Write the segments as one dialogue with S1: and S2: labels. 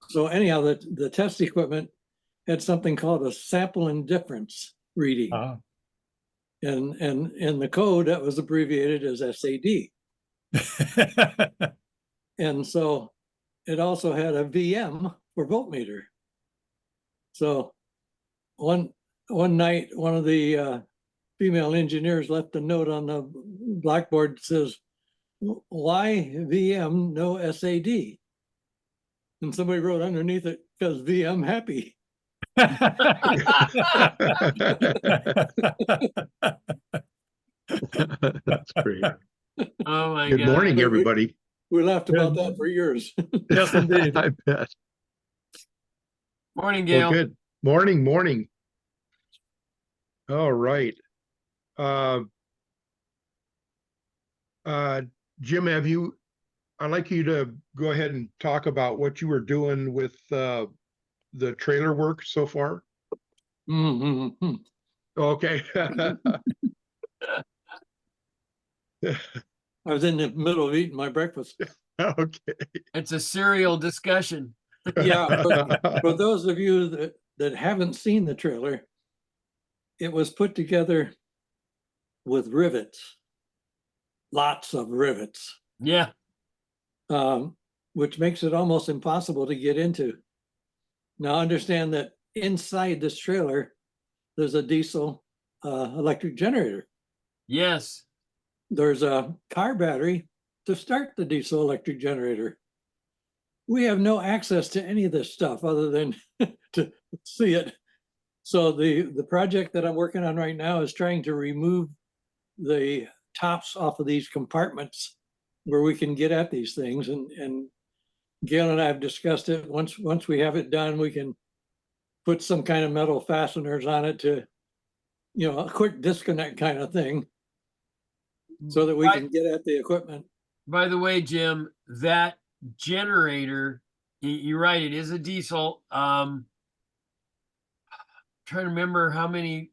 S1: So anyhow, the test equipment had something called a sample indifference reading. And in the code that was abbreviated as SAD. And so it also had a VM for voltmeter. So one night, one of the female engineers left a note on the blackboard that says, "Why VM, no SAD?" And somebody wrote underneath it, "Because VM happy."
S2: That's great.
S3: Oh my
S2: Good
S3: God.
S2: morning, everybody.
S1: We laughed about that for years.
S4: Yes, indeed.
S2: I bet.
S3: Morning,
S2: Well,
S3: Gail.
S2: good. Morning. All right. Jim, I'd like you to go ahead and talk about what you were doing with the trailer work so far.
S1: Mm-hmm.
S2: Okay.
S1: I was in the middle of eating my breakfast.
S2: Okay.
S3: It's a serial discussion.
S1: Yeah, for those of you that haven't seen the trailer, it was put together with rivets, lots of rivets,
S3: Yeah.
S1: which makes it almost impossible to get into. Now, understand that inside this trailer, there's a diesel electric generator.
S3: Yes.
S1: There's a car battery to start the diesel electric generator. We have no access to any of this stuff other than to see it. So the project that I'm working on right now is trying to remove the tops off of these compartments where we can get at these things. And Gail and I have discussed it. Once we have it done, we can put some kind of metal fasteners on it to, a quick disconnect kind of thing so that we can get at the equipment.
S3: By the way, Jim, that generator, you're right, it is a diesel. Trying to remember how many.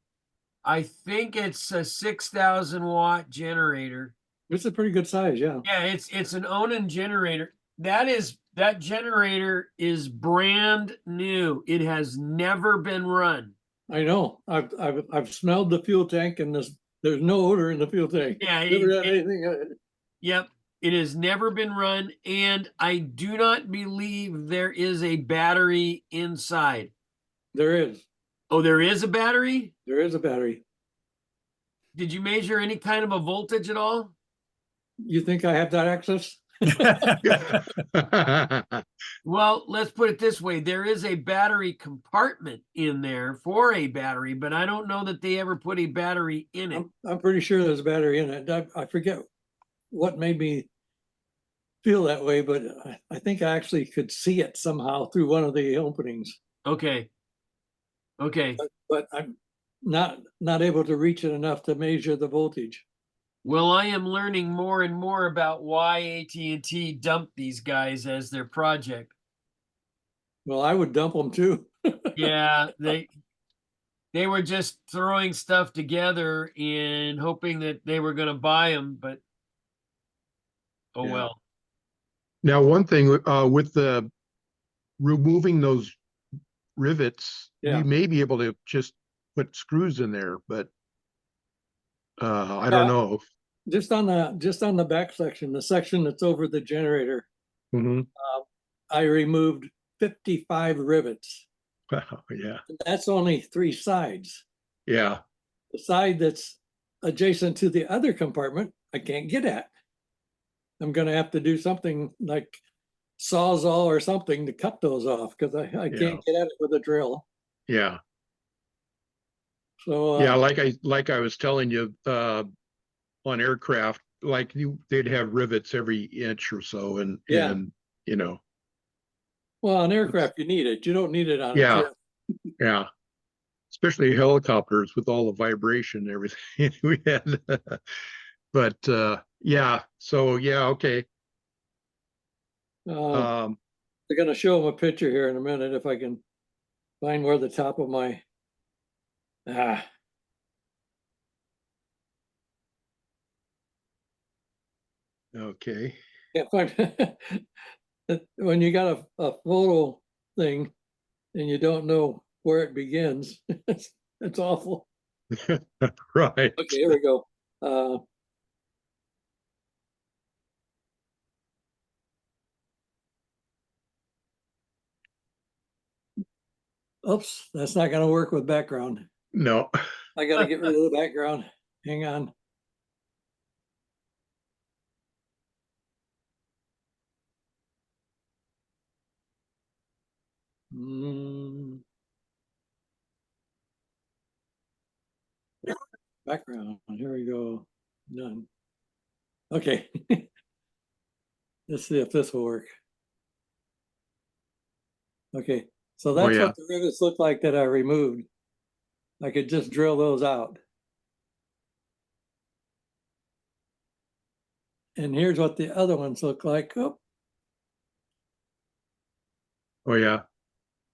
S3: I think it's a 6,000 watt generator.
S1: It's a pretty good size, yeah.
S3: Yeah, it's an Onan generator. That generator is brand new. It has never been run.
S1: I know. I've smelled the fuel tank, and there's no odor in the fuel tank.
S3: Yeah,
S1: Never had anything.
S3: Yep, it has never been run, and I do not believe there is a battery inside.
S1: There is.
S3: Oh, there is a battery?
S1: There is a battery.
S3: Did you measure any kind of a voltage at all?
S1: You think I have that access?
S3: Well, let's put it this way. There is a battery compartment in there for a battery, but I don't know that they ever put a battery in it.
S1: I'm pretty sure there's a battery in it. I forget what made me feel that way, but I think I actually could see it somehow through one of the openings.
S3: Okay.
S1: But I'm not able to reach it enough to measure the voltage.
S3: Well, I am learning more and more about why AT&T dumped these guys as their project.
S1: Well, I would dump them too.
S3: Yeah, they were just throwing stuff together and hoping that they were going to buy them, but oh
S2: Yeah.
S3: well.
S2: Now, one thing with the removing those rivets, we may be able to just put screws in there, but I don't know.
S1: Just on the back section, the section that's over the generator, I removed 55 rivets.
S2: Wow, yeah.
S1: And that's only 3 sides.
S2: Yeah.
S1: The side that's adjacent to the other compartment, I can't get at. I'm going to have to do something like Sawzall or something to cut those off because I can't get at it with a drill.
S2: Yeah.
S1: So
S2: yeah, like I was telling you on aircraft, like they'd have rivets every inch or so, and you know.
S1: Well, on aircraft you need it. You don't need it on a jet.
S2: Yeah. Especially helicopters with all the vibration and everything we had. But yeah, so yeah, okay.
S1: I'm going to show them a picture here in a minute if I can find where the top of my
S2: Okay.
S1: can't find when you got a photo thing and you don't know where it begins, it's awful.
S2: Right.
S1: Okay, here we go. Oops, that's not gonna work with background.
S2: No.
S1: I gotta get rid of the background. Hang on. Background, here we go. Done. Okay. Let's see if this will work. Okay, so that's
S2: yeah.
S1: what the rivets look like that I removed. I could just drill those out. And here's what the other ones look like. Oh,
S2: Oh yeah.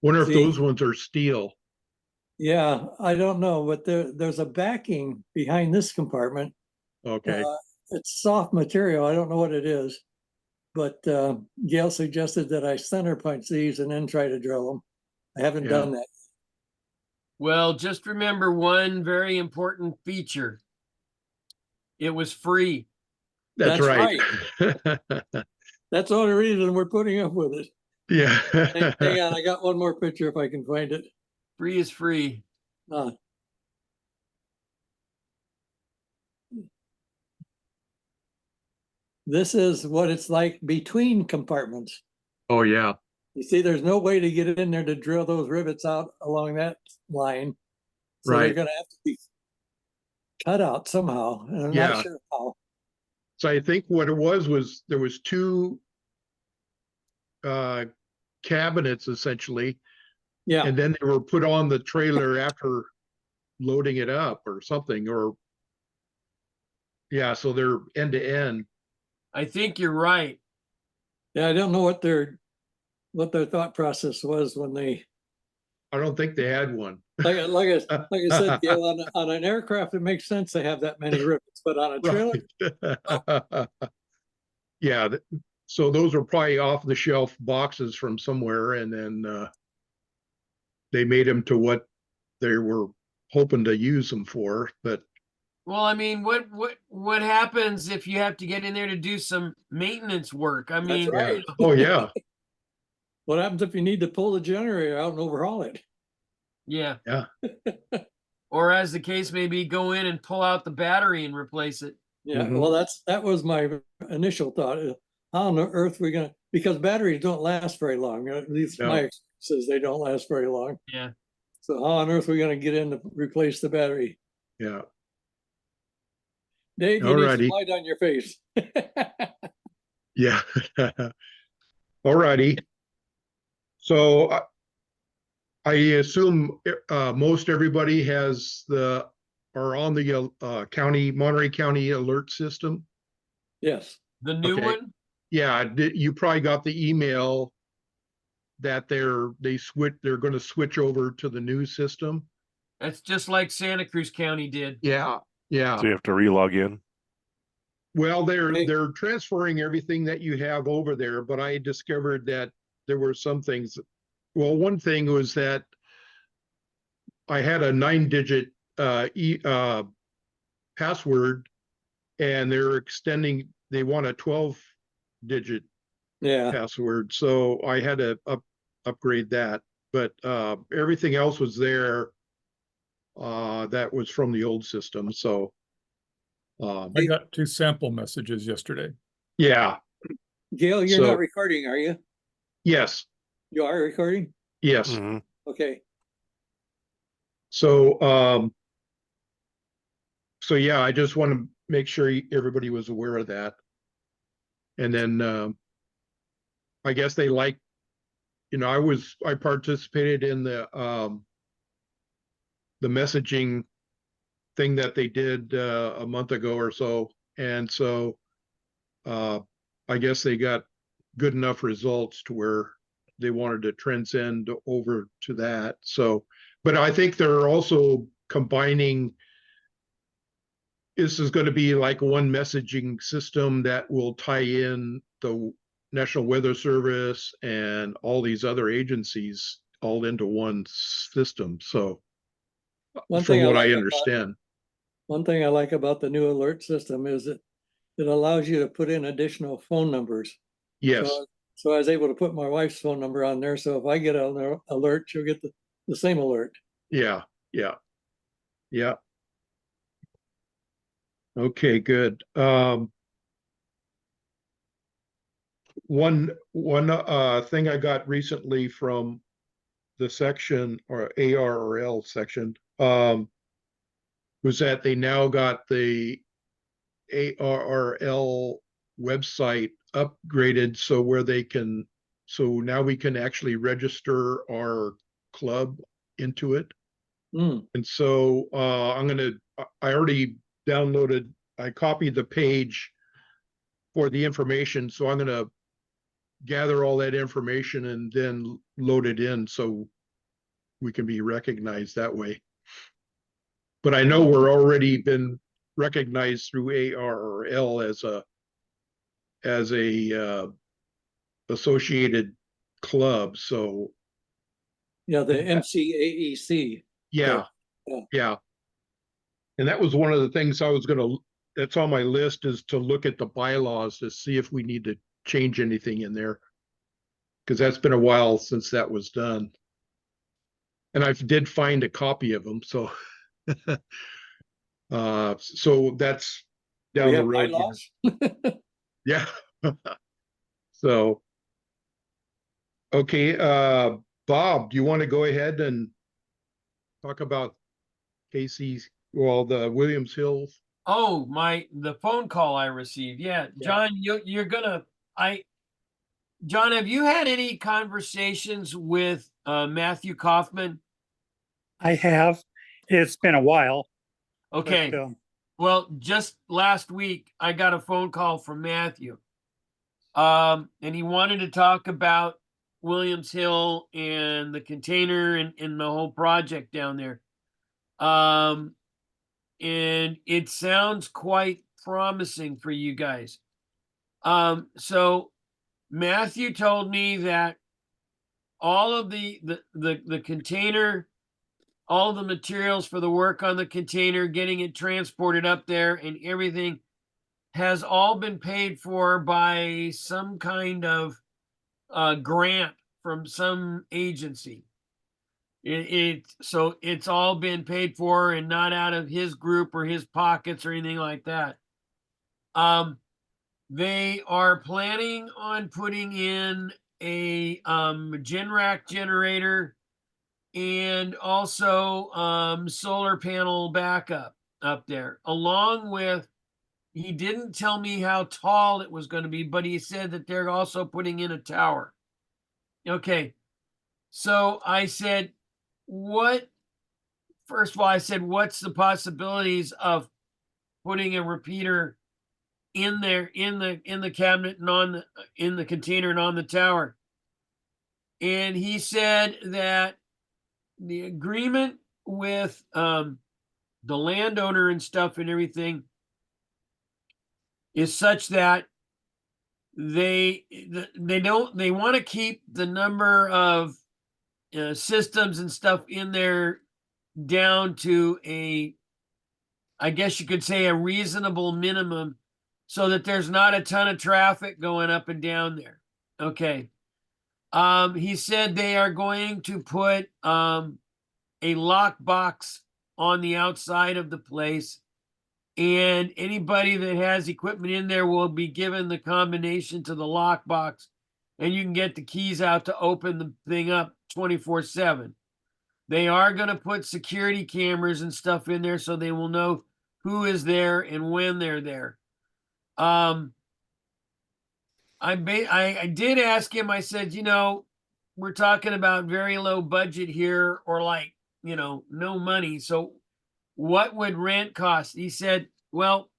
S2: Wonder if
S1: see,
S2: those ones are steel.
S1: yeah, I don't know, but there's a backing behind this compartment.
S2: Okay.
S1: It's soft material. I don't know what it is, but Gail suggested that I center punch these and then try to drill them. I haven't
S2: Yeah.
S1: done that.
S3: Well, just remember one very important feature. It was free.
S2: That's right.
S1: That's the only reason we're putting up with it.
S2: Yeah.
S1: Hang on, I got one more picture if I can find it.
S3: Free is free.
S1: This is what it's like between compartments.
S2: Oh yeah.
S1: You see, there's no way to get in there to drill those rivets out along that line. So they're
S2: Right.
S1: gonna have to be cut out somehow, and I'm
S2: Yeah.
S1: not sure how.
S2: So I think what it was there was two cabinets essentially,
S1: Yeah,
S2: and then they were put on the trailer after loading it up or something, or yeah, so they're end to end.
S3: I think you're right.
S1: yeah, I don't know what their thought process was when they
S2: I don't think they had one.
S1: like I said, Gail, on an aircraft it makes sense to have that many rivets, but on a trailer,
S2: Right. Yeah, so those are probably off the shelf boxes from somewhere, and then they made them to what they were hoping to use them for. But
S3: Well, I mean, what happens if you have to get in there to do some maintenance work? I
S1: that's
S3: mean,
S1: right.
S2: oh yeah,
S1: What happens if you need to pull the generator out and overhaul it?
S3: yeah.
S2: yeah,
S3: Or as the case may be, go in and pull out the battery and replace it.
S1: Yeah,
S2: Mhm.
S1: well, that was my initial thought. How on earth we gonna, because batteries don't last very long. At least
S2: No.
S1: my experience says they don't last very long.
S3: Yeah.
S1: So how on earth we gonna get in to replace the battery?
S2: yeah.
S1: Dave, you
S2: All
S1: need some
S2: righty.
S1: light on your face.
S2: Yeah. All righty. So I assume most everybody has are on the Monterey County alert system.
S1: Yes,
S3: The new
S2: Okay.
S3: one?
S2: Yeah, you probably got the email that they're going to switch over to the new system.
S3: That's just like Santa Cruz County did.
S2: Yeah, yeah.
S4: So you have to re-log in.
S2: Well,
S1: Hey.
S2: they're transferring everything that you have over there, but I discovered that there were some things. Well, one thing was that I had a 9-digit password, and they're extending. They want a 12-digit
S1: yeah,
S2: password, so I had to upgrade that. But everything else was there. That was from the old system. So
S5: I got 2 sample messages yesterday.
S2: yeah,
S1: Gail, you're
S2: So-
S1: not recording, are you?
S2: yes,
S1: You are recording?
S2: yes.
S4: Mhm.
S1: Okay,
S2: So so yeah, I just want to make sure everybody was aware of that. And then I guess they like, I participated in the messaging thing that they did a month ago or so, and so I guess they got good enough results to where they wanted to transcend over to that. So, but I think they're also combining. This is going to be like one messaging system that will tie in the National Weather Service and all these other agencies all into one system. So
S1: One
S2: from
S1: thing
S2: what I
S1: like
S2: understand.
S1: One thing I like about the new alert system is that it allows you to put in additional phone numbers.
S2: Yes.
S1: So I was able to put my wife's phone number on there. So if I get an alert, she'll get the same alert.
S2: Yeah. Yeah. Yeah. Okay, good. One thing I got recently from the section or ARRL section was that they now got the ARRL website upgraded so where they can, so now we can actually register our club into it. And so I already downloaded, I copied the page for the information. So I'm gonna gather all that information and then load it in so we can be recognized that way. But I know we're already been recognized through ARRL as a associated club. So
S1: Yeah, the MCAEC.
S2: yeah,
S1: Yeah.
S2: yeah. And that was one of the things I was that's on my list, is to look at the bylaws to see if we need to change anything in there. Because that's been a while since that was done. And I did find a copy of them. So so that's down
S1: We
S2: the
S1: have
S2: road.
S1: bylaws?
S2: Yeah. So okay, Bob, do you want to go ahead and talk about Casey's, well, the Williams Hills?
S3: Oh, the phone call I received. Yeah, John, you're gonna John, have you had any conversations with Matthew Kaufman?
S4: I have. It's been a while.
S3: Okay.
S4: But,
S3: Well, just last week I got a phone call from Matthew. And he wanted to talk about Williams Hill and the container and the whole project down there. And it sounds quite promising for you guys. So Matthew told me that all of the container, all the materials for the work on the container, getting it transported up there and everything has all been paid for by some kind of grant from some agency. So it's all been paid for and not out of his group or his pockets or anything like that. They are planning on putting in a Generac generator and also solar panel backup up there, along with, he didn't tell me how tall it was going to be, but he said that they're also putting in a tower. Okay. So I said, first of all, I said, what's the possibilities of putting a repeater in there, in the cabinet and in the container and on the tower? And he said that the agreement with the landowner and stuff and everything is such that they want to keep the number of systems and stuff in there down to I guess you could say, a reasonable minimum, so that there's not a ton of traffic going up and down there. Okay. He said they are going to put a lockbox on the outside of the place, and anybody that has equipment in there will be given the combination to the lockbox, and you can get the keys out to open the thing up 24/7. They are going to put security cameras and stuff in there so they will know who is there and when they're there. I did ask him, I said, we're talking about very low budget here, or like, no money. So what would rent cost? He said, well,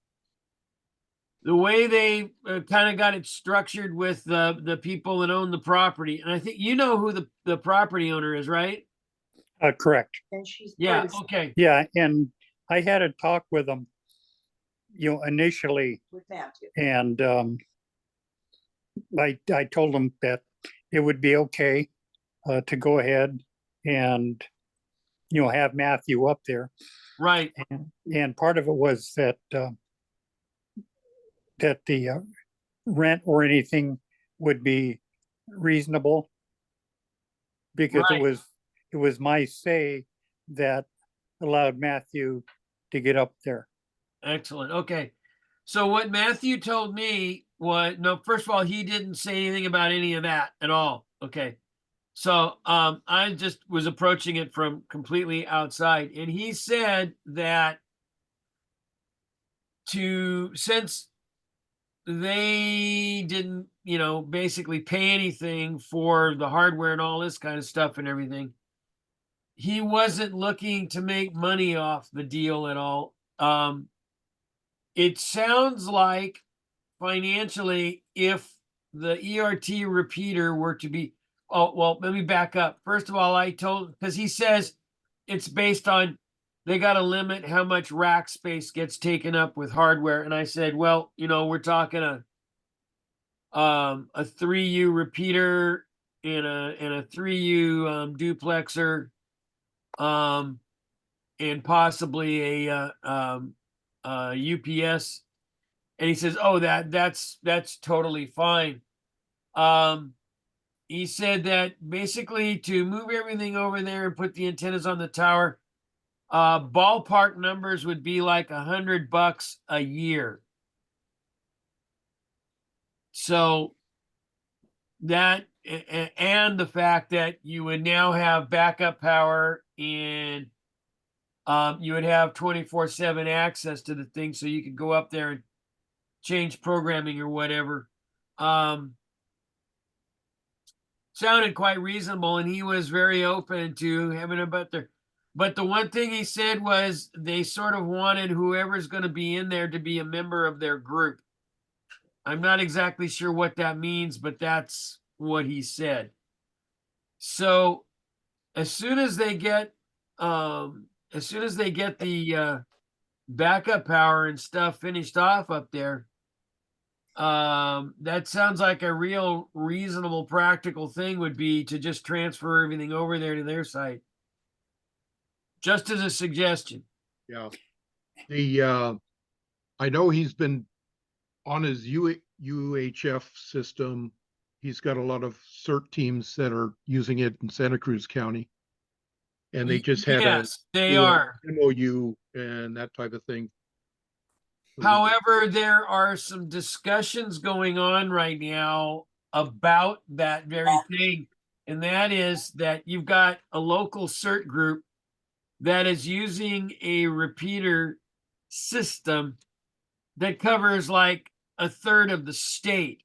S3: the way they kind of got it structured with the people that own the property, and I think you know who the property owner is, right?
S4: correct.
S6: And she's.
S3: Yeah.
S6: pretty
S3: Okay.
S4: Yeah, and I had a talk with them, initially,
S6: With Matthew.
S4: and I told him that it would be okay to go ahead and, have Matthew up there.
S3: Right.
S4: And part of it was that the rent or anything would be reasonable, because
S3: Right.
S4: it was my say that allowed Matthew to get up there.
S3: Excellent. Okay. So what Matthew told me was, no, first of all, he didn't say anything about any of that at all. Okay. So I just was approaching it from completely outside. And he said that since they didn't, basically pay anything for the hardware and all this kind of stuff and everything, he wasn't looking to make money off the deal at all. It sounds like financially, if the ERT repeater were to be, oh, well, let me back up. First of all, because he says it's based on, they got to limit how much rack space gets taken up with hardware. And I said, well, we're talking a 3U repeater and a 3U duplexer, and possibly a UPS. And he says, oh, that's totally fine. He said that basically to move everything over there and put the antennas on the tower, ballpark numbers would be like $100 a year. So that, and the fact that you would now have backup power, and you would have 24/7 access to the thing, so you could go up there and change programming or whatever. Sounded quite reasonable, and he was very open to having about there. But the one thing he said was they sort of wanted whoever's going to be in there to be a member of their group. I'm not exactly sure what that means, but that's what he said. So as soon as they get the backup power and stuff finished off up there, that sounds like a real reasonable, practical thing would be to just transfer everything over there to their site. Just as a suggestion.
S2: Yeah. I know he's been on his UHF system. He's got a lot of CERT teams that are using it in Santa Cruz County. And they just had
S3: Yes, they
S2: do an
S3: are.
S2: MOU and that type of thing.
S3: However, there are some discussions going on right now about that very thing. And that is that you've got a local CERT group that is using a repeater system that covers like a third of the state.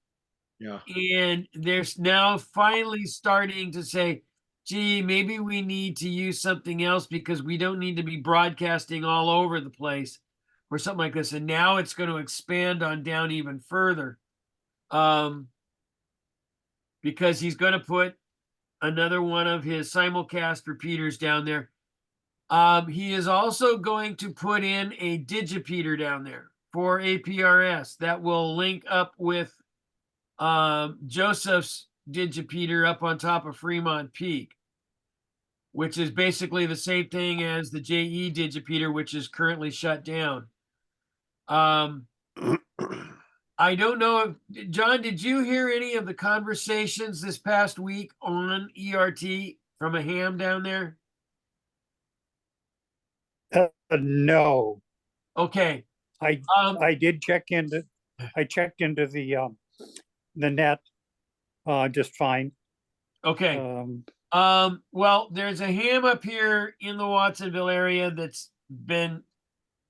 S2: Yeah.
S3: And there's now finally starting to say, gee, maybe we need to use something else because we don't need to be broadcasting all over the place or something like this. And now it's going to expand on down even further, because he's going to put another one of his simulcast repeaters down there. He is also going to put in a digipeater down there for APRS that will link up with Joseph's digipeater up on top of Fremont Peak, which is basically the same thing as the JE digipeater, which is currently shut down. I don't know if, John, did you hear any of the conversations this past week on ERT from a ham down there?
S4: No,
S3: Okay.
S4: I did check into, I checked into the net just fine.
S3: Okay. Well, there's a ham up here in the Watsonville area that's been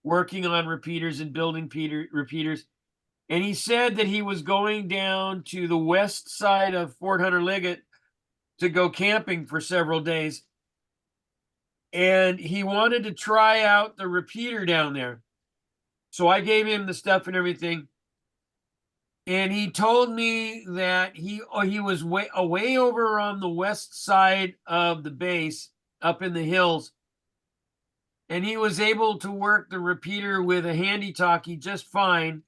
S3: working on repeaters and building repeaters. And he said that he was going down to the west side of Fort Hunter Liggett to go camping for several days. And he wanted to try out the repeater down there. So I gave him the stuff and everything. And he told me that he was way over on the west side of the base up in the hills. And he was able to work the repeater with a handy talkie just fine.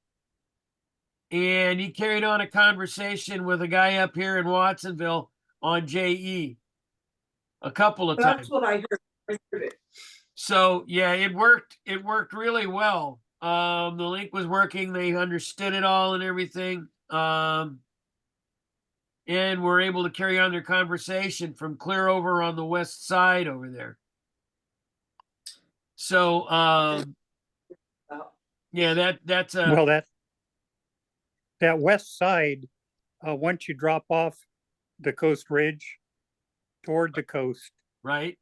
S3: and he carried on a conversation with a guy up here in Watsonville on JE a couple of times.
S6: That's what I heard. I heard it.
S3: So yeah, it worked. It worked really well. The link was working. They understood it all and everything. And were able to carry on their conversation from clear over on the west side over there. So yeah, that's a
S4: Well, that west side, once you drop off the coast ridge toward the coast,
S3: right.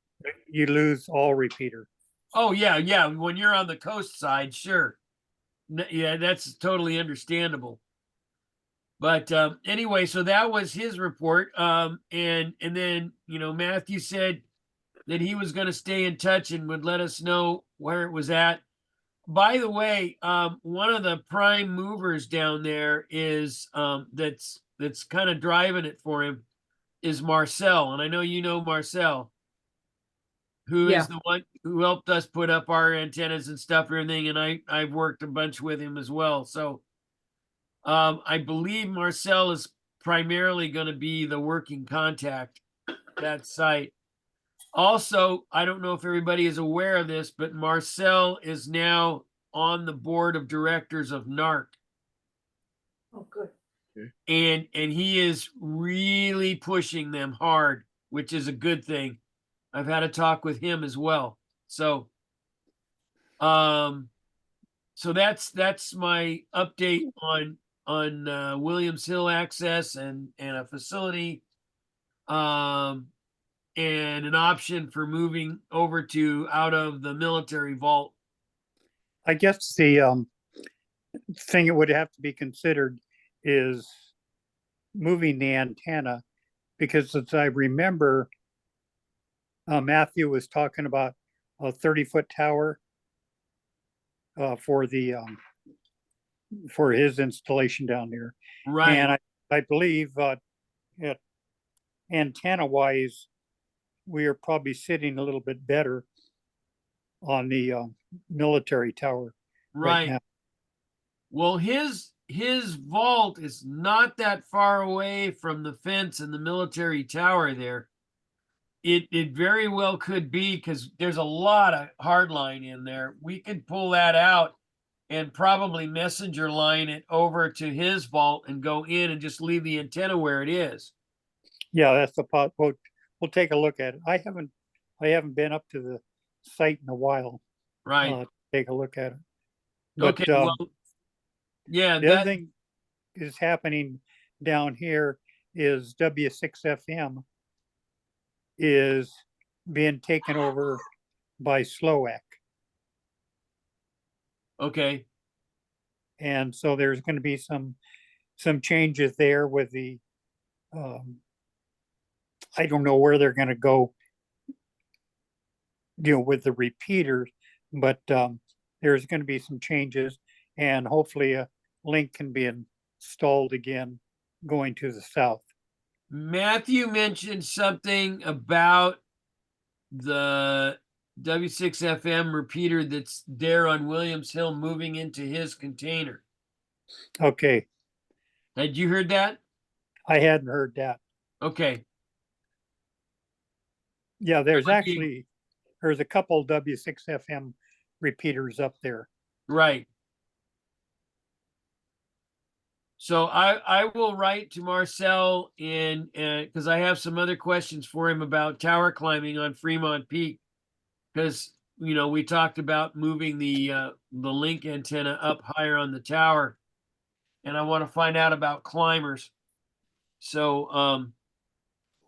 S4: you lose all repeater.
S3: Oh yeah, yeah. When you're on the coast side, sure. Yeah, that's totally understandable. But anyway, so that was his report. And then Matthew said that he was going to stay in touch and would let us know where it was at. By the way, one of the prime movers down there is that's kind of driving it for him is Marcel, and I know you know Marcel, who is the one who helped us put up our antennas and stuff, everything, and I've worked a bunch with him as well. So I believe Marcel is primarily going to be the working contact at that site. Also, I don't know if everybody is aware of this, but Marcel is now on the board of directors of NARC.
S6: Oh, good.
S3: And he is really pushing them hard, which is a good thing. I've had a talk with him as well. So so that's my update on Williams Hill access and a facility and an option for moving over to out of the military vault.
S4: I guess the thing that would have to be considered is moving the antenna, because as I remember, Matthew was talking about a 30-foot tower for the for his installation down there.
S3: Right.
S4: And I believe antenna wise, we are probably sitting a little bit better on the military tower right now.
S3: Well, his vault is not that far away from the fence and the military tower there. It very well could be, because there's a lot of hard line in there. We could pull that out and probably messenger line it over to his vault and go in and just leave the antenna where it is.
S4: Yeah, that's the pot. We'll take a look at it. I haven't been up to the site in a while.
S3: Right.
S4: Take a look at it. But,
S3: okay. Well, yeah.
S4: The other thing is happening down here is W6FM is being taken over by SLOAC.
S3: Okay.
S4: And so there's going to be some changes there with the I don't know where they're going to go, with the repeaters, but there's going to be some changes, and hopefully a link can be installed again going to the south.
S3: Matthew mentioned something about the W6FM repeater that's there on Williams Hill moving into his container.
S4: Okay.
S3: Had you heard that?
S4: I hadn't heard that.
S3: Okay.
S4: Yeah, there's a couple W6FM repeaters up there.
S3: Right. So I will write to Marcel and because I have some other questions for him about tower climbing on Fremont Peak, because we talked about moving the link antenna up higher on the tower, and I want to find out about climbers. So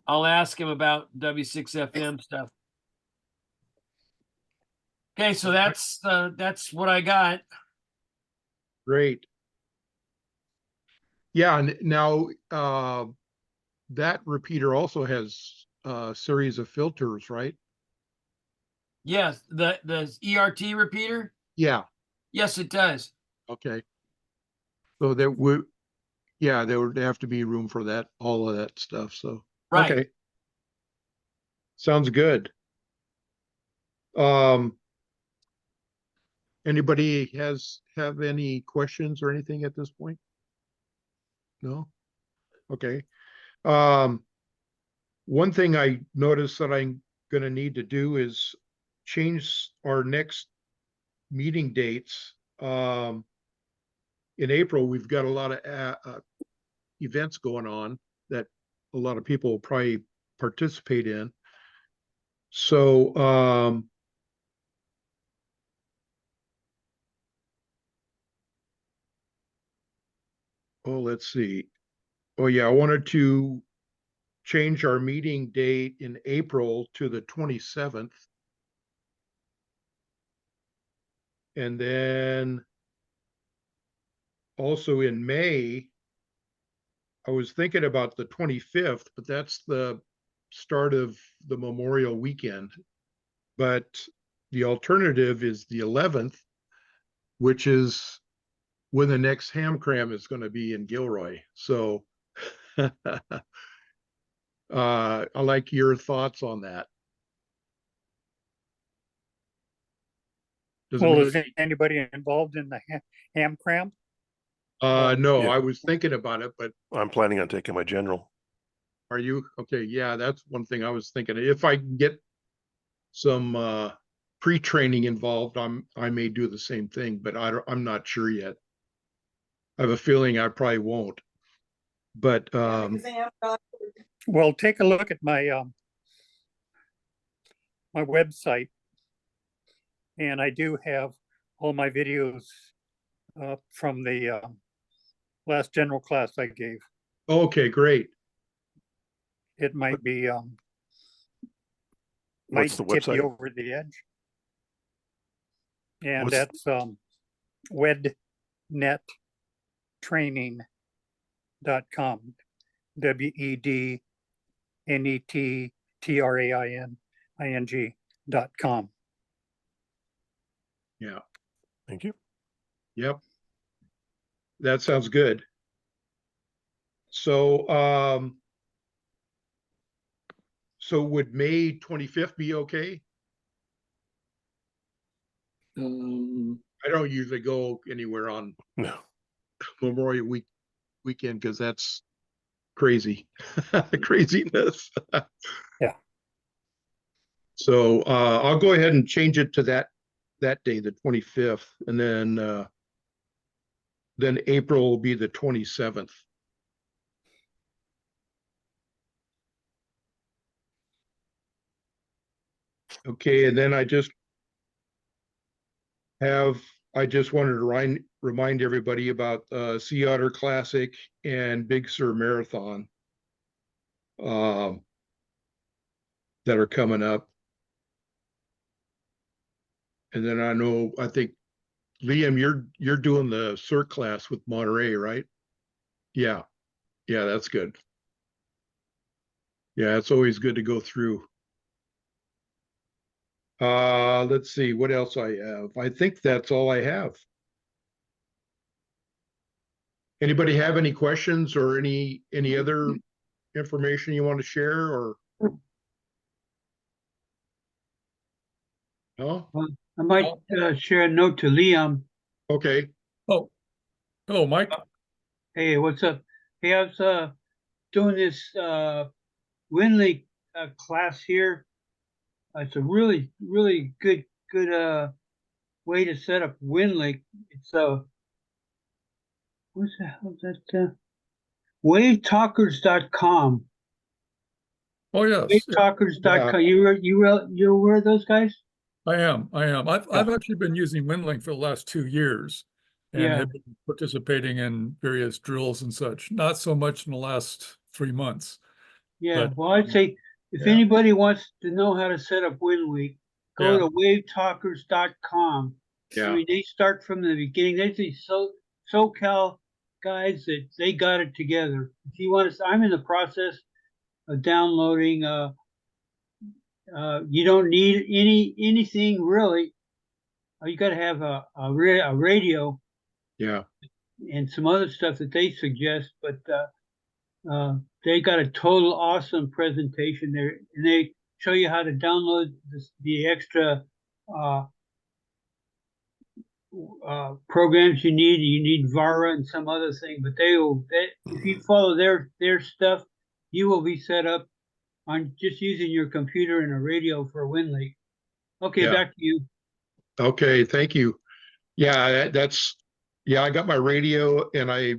S3: I'll ask him about W6FM stuff. Okay, so that's what I got.
S2: Great. Yeah, and now that repeater also has a series of filters, right?
S3: Yes, the ERT repeater.
S2: Yeah.
S3: Yes, it does.
S2: Okay. So there would have to be room for that, all of that stuff. So
S3: Right.
S2: Okay. Sounds good. Anybody have any questions or anything at this point? No? Okay. One thing I noticed that I'm gonna need to do is change our next meeting dates. In April, we've got a lot of events going on that a lot of people will probably participate in. So, oh, let's see. Oh, yeah, I wanted to change our meeting date in April to the 27th. And then also in May, I was thinking about the 25th, but that's the start of the Memorial Weekend. But the alternative is the 11th, which is when the next ham cram is going to be in Gilroy. So I like your thoughts on that. Does it
S4: Well,
S2: make
S4: is anybody involved in the ham cram?
S2: no,
S7: Yeah.
S2: I was thinking about it, but
S7: I'm planning on taking my general.
S2: are you? Okay, yeah, that's one thing I was thinking. If I can get some pre-training involved, I may do the same thing, but I'm not sure yet. I have a feeling I probably won't. But
S6: Yeah, because they have got-
S4: Well, take a look at my my website, and I do have all my videos from the last general class I gave.
S2: okay, great.
S4: It might be
S7: What's the
S4: tip you
S7: website?
S4: over the edge. And
S7: What's-
S4: that's wednettraining.com. WEDNETTRAINING.com.
S2: Yeah,
S7: Thank you.
S2: yep. That sounds good. So so would May 25th be okay? I don't usually go anywhere on
S7: No.
S2: Memorial weekend because that's crazy. Craziness.
S4: Yeah.
S2: So I'll go ahead and change it to that day, the 25th, and then April will be the 27th. Okay, and then I just wanted to remind everybody about Sea Otter Classic and Big Sur Marathon that are coming up. And then I think Liam, you're doing the CERT class with Monterey, right? Yeah, yeah, that's good. Yeah, it's always good to go through. Let's see what else I have. I think that's all I have. Anybody have any questions or any other information you want to share or no?
S8: I might share a note to Liam.
S2: Okay.
S5: Oh, hello, Mike.
S8: Hey, what's up? Hey, I was doing this Winley class here. It's a really, really good way to set up Winley. It's what's the hell is that? Wavetalkers.com.
S5: Oh, yes,
S8: Wavetalkers.com. You aware of those guys?
S5: I am. I've actually been using WinLink for the last 2 years and
S8: Yeah.
S5: have been participating in various drills and such. Not so much in the last 3 months.
S8: Yeah.
S5: But,
S8: Well, I'd say if
S5: yeah.
S8: anybody wants to know how to set up Winley, go
S5: Yeah.
S8: to wavetalkers.com. I
S2: Yeah.
S8: mean, they start from the beginning. There's these SoCal guys that they got it together. If you want to, I'm in the process of downloading. You don't need anything really. You got to have a radio
S2: Yeah.
S8: and some other stuff that they suggest, but they got a total awesome presentation there, and they show you how to download the extra programs you need Vara and some other thing, but if you follow their stuff, you will be set up on just using your computer and a radio for WinLake. Okay,
S2: Yeah.
S8: back to you.
S2: Okay, thank you. Yeah, yeah, I got my radio and I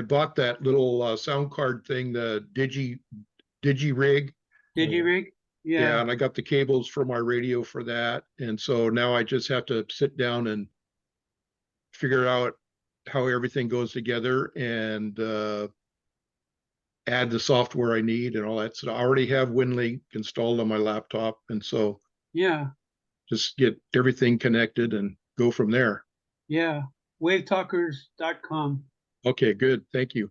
S2: bought that little sound card thing, the Digi-Rig.
S8: DigiRig?
S2: Yeah,
S8: Yeah,
S2: and I got the cables for my radio for that. And so now I just have to sit down and figure out how everything goes together and add the software I need and all that. So I already have WinLink installed on my laptop. And so
S8: yeah,
S2: just get everything connected and go from there.
S8: yeah. Wavetalkers.com.
S2: Okay, good. Thank you.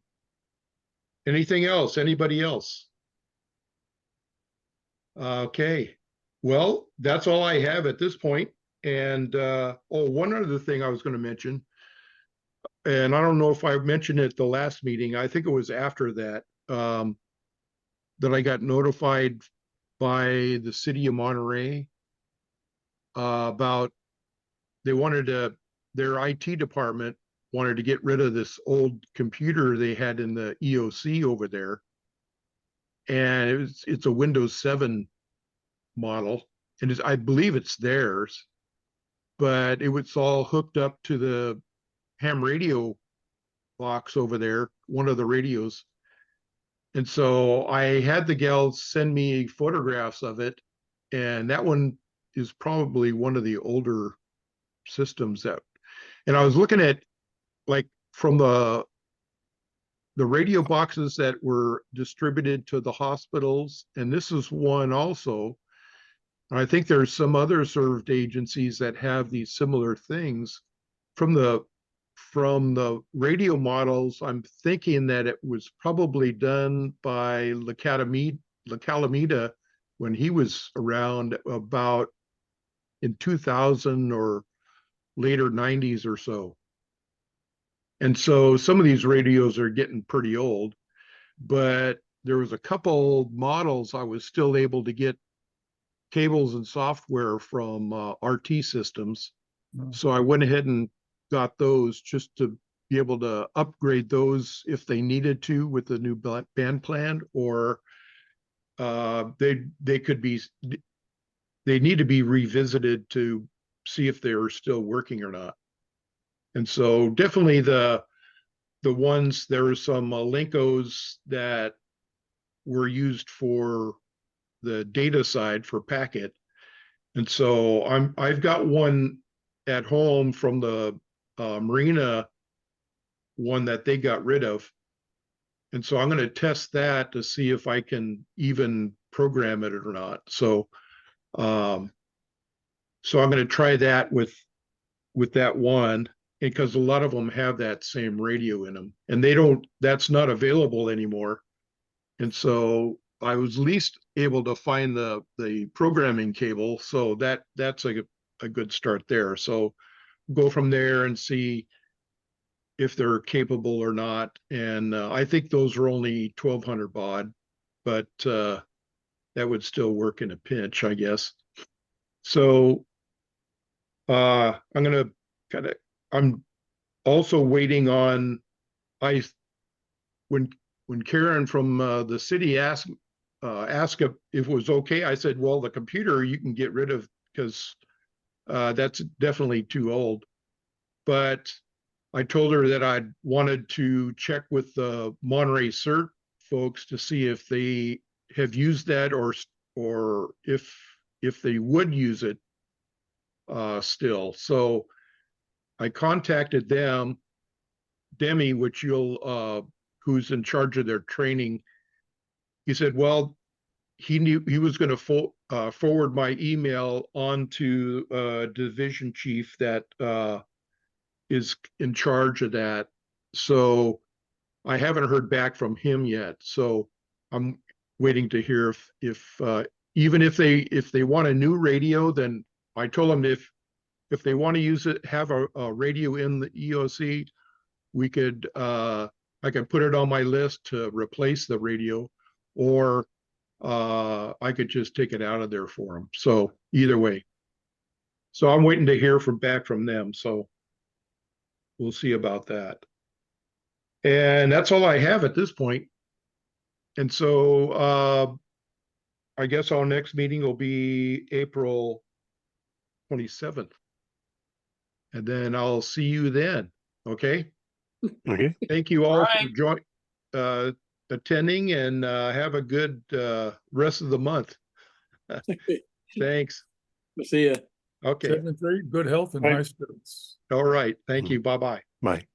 S2: Anything else? Anybody else? Okay. Well, that's all I have at this point. And one other thing I was going to mention, and I don't know if I mentioned it the last meeting, I think it was after that, that I got notified by the city of Monterey about their IT department wanted to get rid of this old computer they had in the EOC over there. And it's a Windows 7 model. And I believe it's theirs, but it was all hooked up to the ham radio box over there, one of the radios. And so I had the gals send me photographs of it. And that one is probably one of the older systems and I was looking at like from the radio boxes that were distributed to the hospitals, and this is one also. I think there's some other served agencies that have these similar things. From the radio models, I'm thinking that it was probably done by La Calamita when he was around about in 2000 or later 90s or so. And so some of these radios are getting pretty old, but there was a couple models I was still able to get cables and software from RT Systems. So I went ahead and got those just to be able to upgrade those if they needed to with the new band plan, or they need to be revisited to see if they're still working or not. And so definitely the ones, there were some Linkos that were used for the data side for packet. And so I've got one at home from the Marina one that they got rid of. And so I'm going to test that to see if I can even program it or not. So I'm going to try that with that one, because a lot of them have that same radio in them, and that's not available anymore. And so I was at least able to find the programming cable. So that's a good start there. So go from there and see if they're capable or not. And I think those are only 1200 baud, but that would still work in a pinch, I guess. So I'm also waiting on, when Karen from the city asked if it was okay, I said, well, the computer you can get rid of because that's definitely too old. But I told her that I wanted to check with the Monterey CERT folks to see if they have used that, or if they would use it still. So I contacted them, Demi, who's in charge of their training. He said, well, he knew he was going to forward my email on to division chief that is in charge of that. So I haven't heard back from him yet. So I'm waiting to hear if even if they want a new radio, then I told them if they want to use it, have a radio in the EOC, we could I could put it on my list to replace the radio, or I could just take it out of there for them. So either way. So I'm waiting to hear back from them. So we'll see about that. And that's all I have at this point. And so I guess our next meeting will be April 27th. And then I'll see you then. Okay.
S7: Okay.
S2: Thank you all for
S3: Alright.
S2: attending, and have a good rest of the month. Thanks.
S1: We'll see ya.
S2: Okay.
S5: 73, good health and
S4: Right.
S5: high spirits.
S2: All right. Thank you. Bye-bye.
S7: Bye.